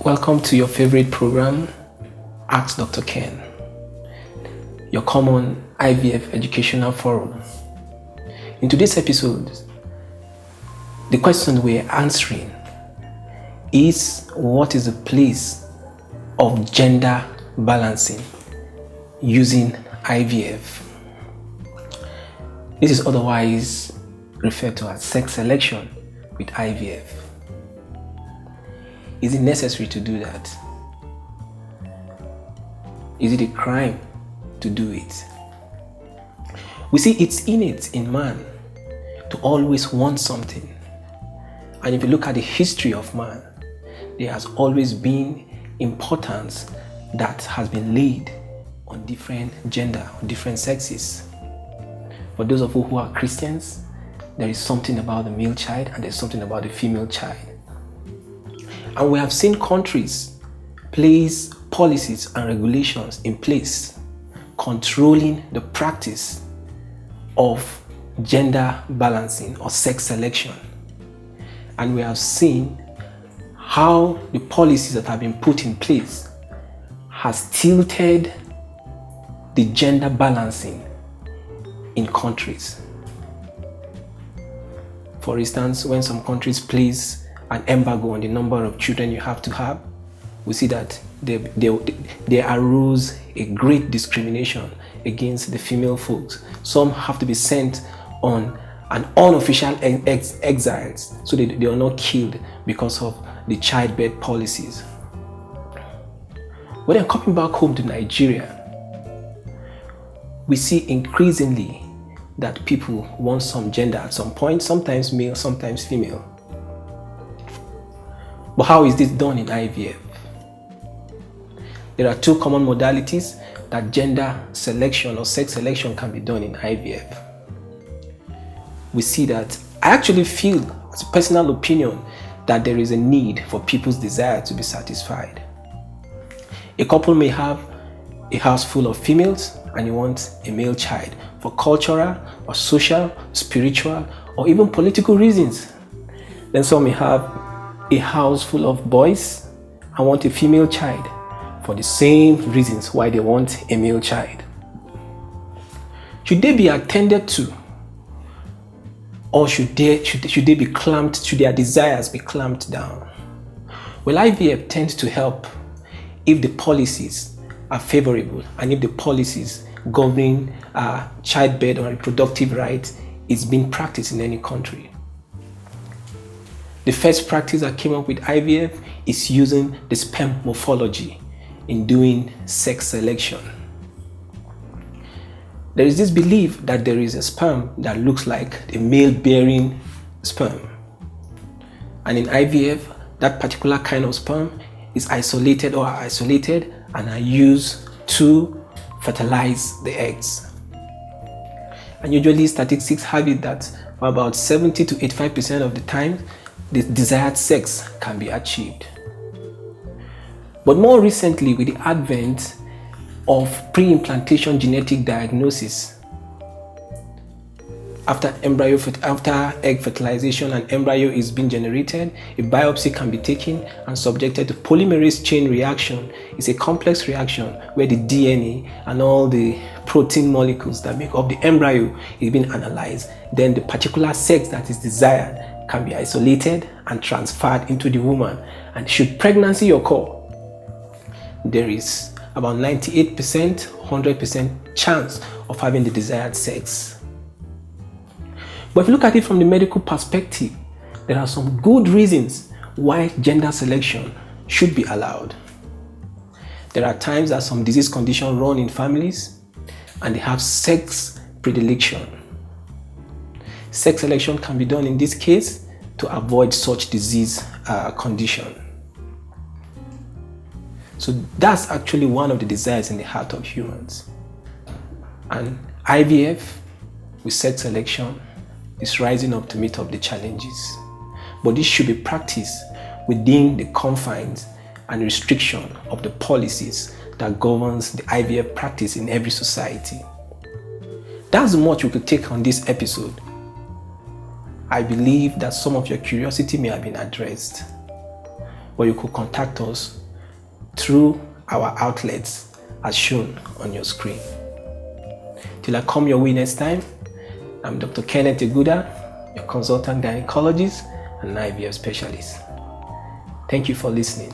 Welcome to your favorite program, Ask Dr. Ken, your common IVF educational forum. In today's episode, the question we're answering is, what is the place of gender balancing using IVF? This is otherwise referred to as sex selection with IVF. Is it necessary to do that? Is it a crime to do it? We see it's innate in man to always want something. And if you look at the history of man, there has always been importance that has been laid on different gender, on different sexes. For those of you who are Christians, there is something about the male child and there's something about the female child. And we have seen countries place policies and regulations in place controlling the practice of gender balancing or sex selection. And we have seen how the policies that have been put in place has tilted the gender balancing in countries. For instance, when some countries place an embargo on the number of children you have to have, we see that there arose a great discrimination against the female folks. Some have to be sent on an unofficial exile so they are not killed because of the childbirth policies. When they're coming back home to Nigeria, we see increasingly that people want some gender at some point, sometimes male, sometimes female. But how is this done in IVF? There are two common modalities that gender selection or sex selection can be done in IVF. We see that I actually feel, as a personal opinion, that there is a need for people's desire to be satisfied. A couple may have a house full of females and you want a male child for cultural or social, spiritual, or even political reasons. Then some may have a house full of boys and want a female child for the same reasons why they want a male child. Should they be attended to, or should they be clamped, should their desires be clamped down? Well, IVF tends to help if the policies are favorable and if the policies governing childbirth or reproductive rights is being practiced in any country. The first practice that came up with IVF is using the sperm morphology in doing sex selection. There is this belief that there is a sperm that looks like a male-bearing sperm. And in IVF, that particular kind of sperm is isolated and are used to fertilize the eggs. And usually statistics have it that for about 70 to 85% of the time, the desired sex can be achieved. But more recently, with the advent of pre-implantation genetic diagnosis, after egg fertilization and embryo is being generated, a biopsy can be taken and subjected to polymerase chain reaction. It's a complex reaction where the DNA and all the protein molecules that make up the embryo is being analyzed. Then the particular sex that is desired can be isolated and transferred into the woman. And should pregnancy occur, there is about 98%, 100% chance of having the desired sex. But if you look at it from the medical perspective, there are some good reasons why gender selection should be allowed. There are times that some disease conditions run in families and they have sex predilection. Sex selection can be done in this case to avoid such disease condition. So that's actually one of the desires in the heart of humans. And IVF with sex selection is rising up to meet up the challenges. But this should be practiced within the confines and restriction of the policies that governs the IVF practice in every society. That's much we could take on this episode. I believe that some of your curiosity may have been addressed. but you could contact us through our outlets as shown on your screen. Till I come your way next time, I'm Dr. Kenneth Iguda, your consultant gynecologist and IVF specialist. Thank you for listening.